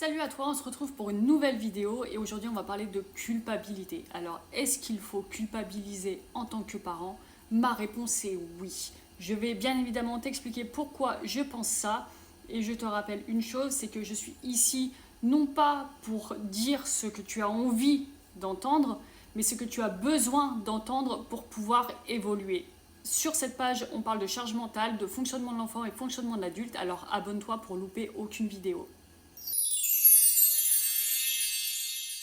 Salut à toi, on se retrouve pour une nouvelle vidéo et aujourd'hui on va parler de culpabilité. Alors est-ce qu'il faut culpabiliser en tant que parent? Ma réponse est oui. Je vais bien évidemment t'expliquer pourquoi je pense ça et je te rappelle une chose, c'est que je suis ici non pas pour dire ce que tu as envie d'entendre, mais ce que tu as besoin d'entendre pour pouvoir évoluer. Sur cette page, on parle de charge mentale, de fonctionnement de l'enfant et fonctionnement de l'adulte, alors abonne-toi pour louper aucune vidéo.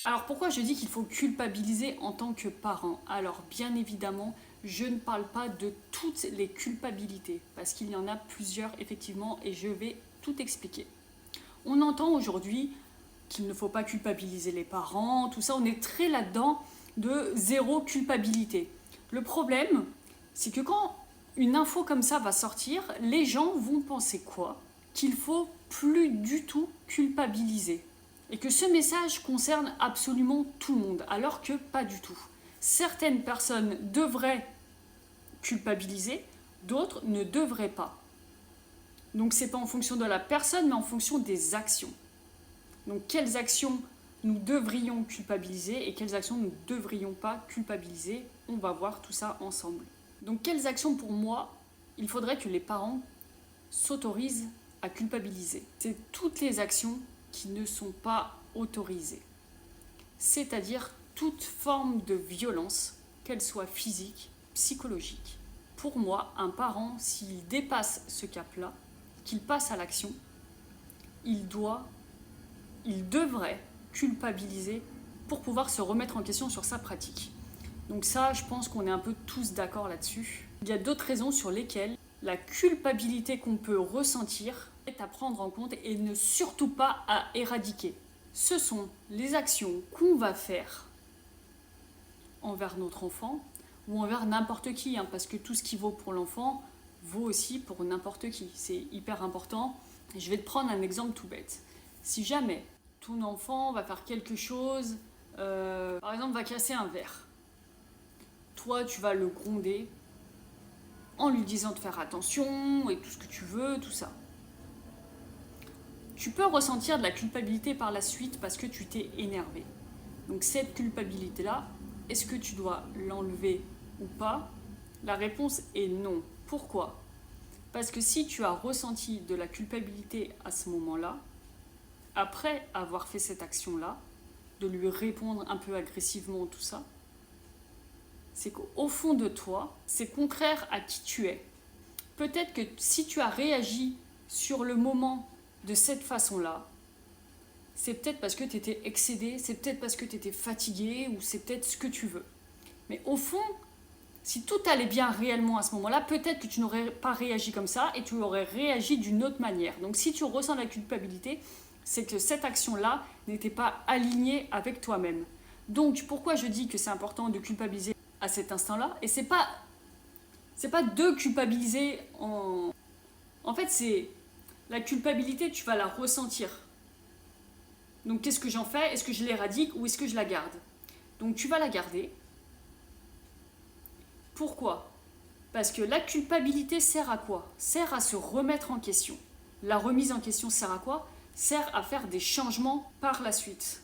Alors pourquoi je dis qu'il faut culpabiliser en tant que parent? Alors bien évidemment, je ne parle pas de toutes les culpabilités, parce qu'il y en a plusieurs effectivement et je vais tout expliquer. On entend aujourd'hui qu'il ne faut pas culpabiliser les parents, tout ça, on est très là-dedans de zéro culpabilité. Le problème, c'est que quand une info comme ça va sortir, les gens vont penser quoi? Qu'il faut plus du tout culpabiliser. Et que ce message concerne absolument tout le monde, alors que pas du tout. Certaines personnes devraient culpabiliser, d'autres ne devraient pas. Donc c'est pas en fonction de la personne, mais en fonction des actions. Donc quelles actions nous devrions culpabiliser et quelles actions nous ne devrions pas culpabiliser? On va voir tout ça ensemble. Donc quelles actions pour moi, il faudrait que les parents s'autorisent à culpabiliser? C'est toutes les actions qui ne sont pas autorisées. C'est-à-dire toute forme de violence, qu'elle soit physique, psychologique. Pour moi, un parent, s'il dépasse ce cap-là, qu'il passe à l'action, il devrait culpabiliser pour pouvoir se remettre en question sur sa pratique. Donc ça, je pense qu'on est un peu tous d'accord là-dessus. Il y a d'autres raisons sur lesquelles la culpabilité qu'on peut ressentir est à prendre en compte et ne surtout pas à éradiquer. Ce sont les actions qu'on va faire envers notre enfant ou envers n'importe qui, parce que tout ce qui vaut pour l'enfant vaut aussi pour n'importe qui. C'est hyper important. Je vais te prendre un exemple tout bête. Si jamais ton enfant va faire quelque chose, par exemple va casser un verre, toi tu vas le gronder en lui disant de faire attention et tout ce que tu veux, tout ça. Tu peux ressentir de la culpabilité par la suite parce que tu t'es énervé. Donc cette culpabilité-là, est-ce que tu dois l'enlever ou pas? La réponse est non. Pourquoi? Parce que si tu as ressenti de la culpabilité à ce moment-là, après avoir fait cette action-là, de lui répondre un peu agressivement, tout ça, c'est qu'au fond de toi, c'est contraire à qui tu es. Peut-être que si tu as réagi sur le moment de cette façon-là, c'est peut-être parce que tu étais excédé, c'est peut-être parce que tu étais fatigué, ou c'est peut-être ce que tu veux. Mais au fond, si tout allait bien réellement à ce moment-là, peut-être que tu n'aurais pas réagi comme ça et tu aurais réagi d'une autre manière. Donc si tu ressens la culpabilité, c'est que cette action-là n'était pas alignée avec toi-même. Donc pourquoi je dis que c'est important de culpabiliser à cet instant-là? Et c'est pas de culpabiliser en fait, c'est la culpabilité, tu vas la ressentir. Donc qu'est-ce que j'en fais? Est-ce que je l'éradique ou est-ce que je la garde? Donc tu vas la garder. Pourquoi? Parce que la culpabilité sert à quoi? Sert à se remettre en question. La remise en question sert à quoi? Sert à faire des changements par la suite.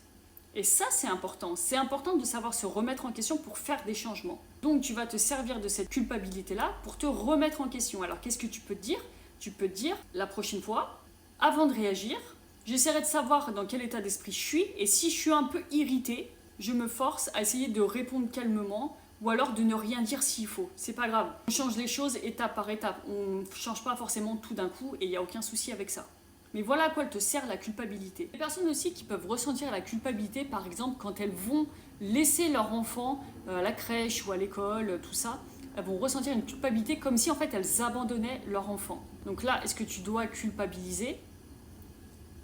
Et ça, c'est important. C'est important de savoir se remettre en question pour faire des changements. Donc tu vas te servir de cette culpabilité-là pour te remettre en question. Alors qu'est-ce que tu peux te dire? Tu peux te dire, la prochaine fois, avant de réagir, j'essaierai de savoir dans quel état d'esprit je suis, et si je suis un peu irritée, je me force à essayer de répondre calmement, ou alors de ne rien dire s'il faut. C'est pas grave. On change les choses étape par étape. On ne change pas forcément tout d'un coup, et il n'y a aucun souci avec ça. Mais voilà à quoi elle te sert la culpabilité. Les personnes aussi qui peuvent ressentir la culpabilité, par exemple, quand elles vont laisser leur enfant à la crèche ou à l'école, tout ça, elles vont ressentir une culpabilité comme si en fait elles abandonnaient leur enfant. Donc là, est-ce que tu dois culpabiliser?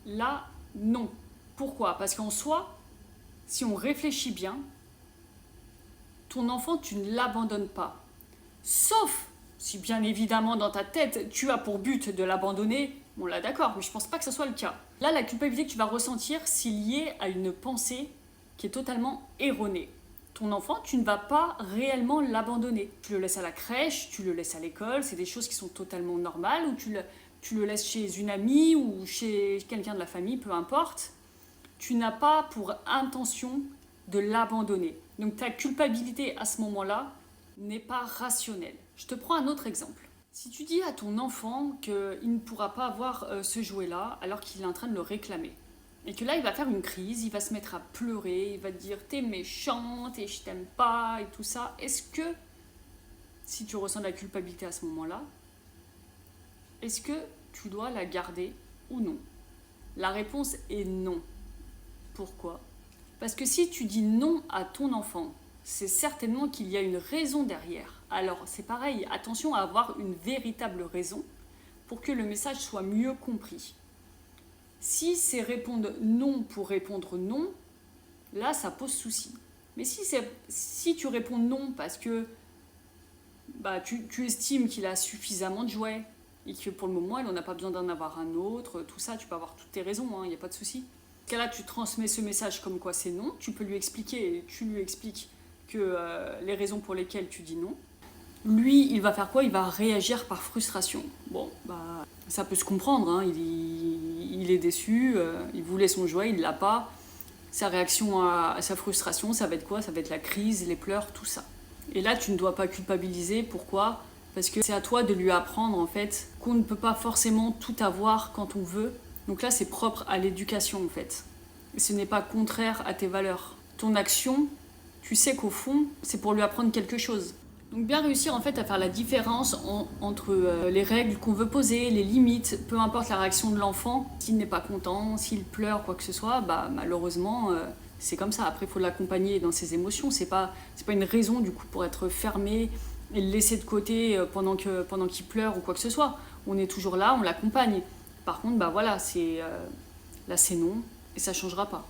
Là, non. Pourquoi? Parce qu'en soi, si on réfléchit bien, ton enfant, tu ne l'abandonnes pas. Sauf si bien évidemment dans ta tête, tu as pour but de l'abandonner. Bon là d'accord, mais je pense pas que ce soit le cas. Là, la culpabilité que tu vas ressentir, c'est lié à une pensée qui est totalement erronée. Ton enfant, tu ne vas pas réellement l'abandonner. Tu le laisses à la crèche, tu le laisses à l'école, c'est des choses qui sont totalement normales, ou tu le laisses chez une amie ou chez quelqu'un de la famille, peu importe. tu n'as pas pour intention de l'abandonner. Donc ta culpabilité à ce moment-là n'est pas rationnelle. Je te prends un autre exemple. Si tu dis à ton enfant qu'il ne pourra pas avoir ce jouet-là alors qu'il est en train de le réclamer, et que là il va faire une crise, il va se mettre à pleurer, il va te dire t'es méchante et je t'aime pas et tout ça, est-ce que, si tu ressens de la culpabilité à ce moment-là, est-ce que tu dois la garder ou non? La réponse est non. Pourquoi? Parce que si tu dis non à ton enfant, c'est certainement qu'il y a une raison derrière. Alors c'est pareil, attention à avoir une véritable raison pour que le message soit mieux compris. Si c'est répondre non pour répondre non, là ça pose souci. Mais si tu réponds non parce que tu estimes qu'il a suffisamment de jouets et que pour le moment il n'en a pas besoin d'en avoir un autre, tout ça, tu peux avoir toutes tes raisons, il n'y a pas de souci. Dans ce cas-là, tu transmets ce message comme quoi c'est non, tu peux lui expliquer et tu lui expliques que les raisons pour lesquelles tu dis non. Lui, il va faire quoi? Il va réagir par frustration. Bon, ça peut se comprendre, hein. Il est déçu, il voulait son jouet, il ne l'a pas. Sa réaction à sa frustration, ça va être quoi? Ça va être la crise, les pleurs, tout ça. Et là, tu ne dois pas culpabiliser. Pourquoi? Parce que c'est à toi de lui apprendre en fait qu'on ne peut pas forcément tout avoir quand on veut. Donc là, c'est propre à l'éducation en fait. Et ce n'est pas contraire à tes valeurs. Ton action, tu sais qu'au fond, c'est pour lui apprendre quelque chose. Donc bien réussir en fait à faire la différence entre les règles qu'on veut poser, les limites, peu importe la réaction de l'enfant. S'il n'est pas content, s'il pleure, quoi que ce soit, malheureusement, c'est comme ça. Après, il faut l'accompagner dans ses émotions. C'est pas une raison du coup pour être fermé et le laisser de côté pendant qu'il pleure ou quoi que ce soit. On est toujours là, on l'accompagne. Par contre, là c'est non et ça changera pas.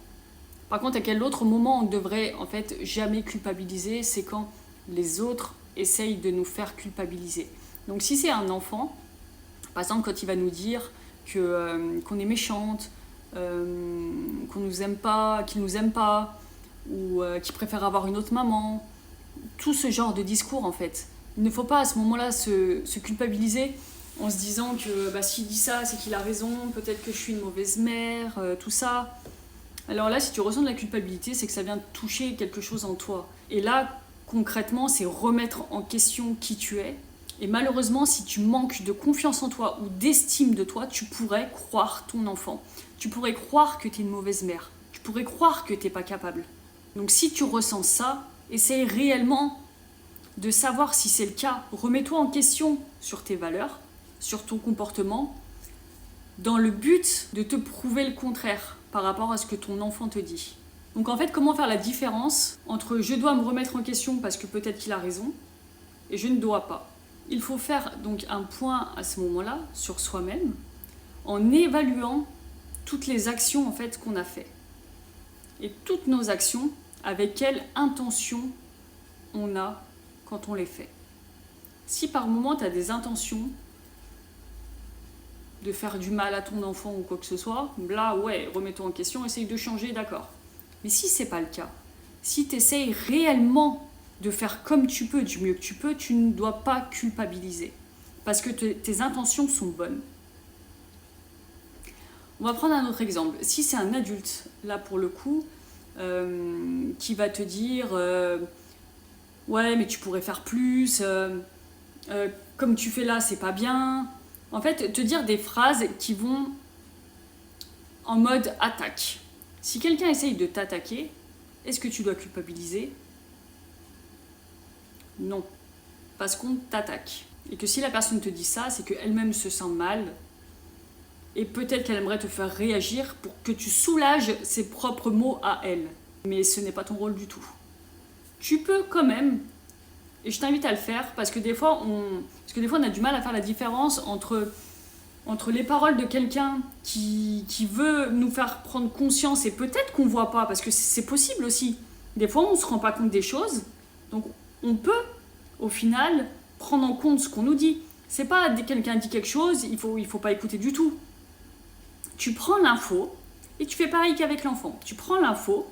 Par contre, à quel autre moment on devrait en fait jamais culpabiliser, c'est quand les autres essayent de nous faire culpabiliser. Donc si c'est un enfant, par exemple quand il va nous dire qu'on est méchante, qu'on nous aime pas, qu'il nous aime pas, ou qu'il préfère avoir une autre maman, tout ce genre de discours en fait. Il ne faut pas à ce moment-là se culpabiliser en se disant que s'il dit ça, c'est qu'il a raison, peut-être que je suis une mauvaise mère, tout ça. Alors là, si tu ressens de la culpabilité, c'est que ça vient toucher quelque chose en toi. Et là, concrètement, c'est remettre en question qui tu es. Et malheureusement, si tu manques de confiance en toi ou d'estime de toi, tu pourrais croire ton enfant. Tu pourrais croire que tu es une mauvaise mère. Tu pourrais croire que tu n'es pas capable. Donc si tu ressens ça, essaye réellement de savoir si c'est le cas. Remets-toi en question sur tes valeurs, sur ton comportement, dans le but de te prouver le contraire par rapport à ce que ton enfant te dit. Donc en fait, comment faire la différence entre je dois me remettre en question parce que peut-être qu'il a raison et je ne dois pas. Il faut faire donc un point à ce moment-là sur soi-même en évaluant toutes les actions en fait qu'on a fait. Et toutes nos actions, avec quelle intention on a quand on les fait. Si par moment tu as des intentions de faire du mal à ton enfant ou quoi que ce soit, là ouais, remets-toi en question, essaye de changer, d'accord. Mais si c'est pas le cas, si tu essayes réellement de faire comme tu peux, du mieux que tu peux, tu ne dois pas culpabiliser. Parce que tes intentions sont bonnes. On va prendre un autre exemple. Si c'est un adulte, là pour le coup, qui va te dire ouais mais tu pourrais faire plus, comme tu fais là c'est pas bien. En fait, te dire des phrases qui vont en mode attaque. Si quelqu'un essaye de t'attaquer, est-ce que tu dois culpabiliser? Non, parce qu'on t'attaque. Et que si la personne te dit ça, c'est qu'elle-même se sent mal et peut-être qu'elle aimerait te faire réagir pour que tu soulages ses propres mots à elle. Mais ce n'est pas ton rôle du tout. Tu peux quand même, et je t'invite à le faire, parce que des fois on a du mal à faire la différence entre les paroles de quelqu'un qui veut nous faire prendre conscience et peut-être qu'on ne voit pas, parce que c'est possible aussi. Des fois, on ne se rend pas compte des choses, donc on peut, au final, prendre en compte ce qu'on nous dit. C'est pas dès que quelqu'un dit quelque chose, il faut pas écouter du tout. Tu prends l'info et tu fais pareil qu'avec l'enfant. Tu prends l'info,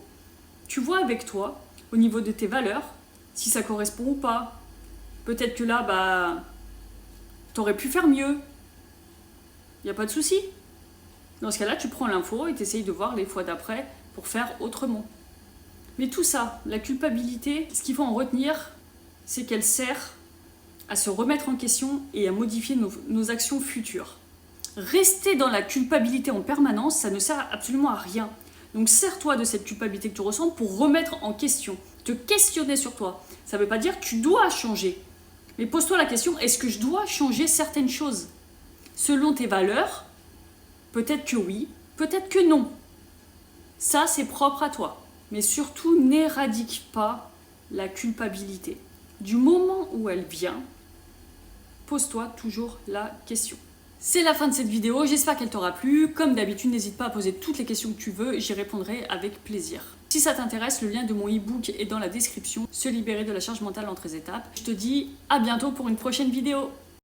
tu vois avec toi, au niveau de tes valeurs, si ça correspond ou pas. Peut-être que là, t'aurais pu faire mieux. Il n'y a pas de souci. Dans ce cas-là, tu prends l'info et tu essayes de voir les fois d'après pour faire autrement. Mais tout ça, la culpabilité, ce qu'il faut en retenir, c'est qu'elle sert à se remettre en question et à modifier nos actions futures. Rester dans la culpabilité en permanence, ça ne sert absolument à rien. Donc sers-toi de cette culpabilité que tu ressens pour remettre en question, te questionner sur toi. Ça ne veut pas dire que tu dois changer. Mais pose-toi la question, est-ce que je dois changer certaines choses? Selon tes valeurs, peut-être que oui, peut-être que non. Ça, c'est propre à toi. Mais surtout, n'éradique pas la culpabilité. Du moment où elle vient, pose-toi toujours la question. C'est la fin de cette vidéo, j'espère qu'elle t'aura plu. Comme d'habitude, n'hésite pas à poser toutes les questions que tu veux, j'y répondrai avec plaisir. Si ça t'intéresse, le lien de mon e-book est dans la description, Se libérer de la charge mentale en 13 étapes. Je te dis à bientôt pour une prochaine vidéo.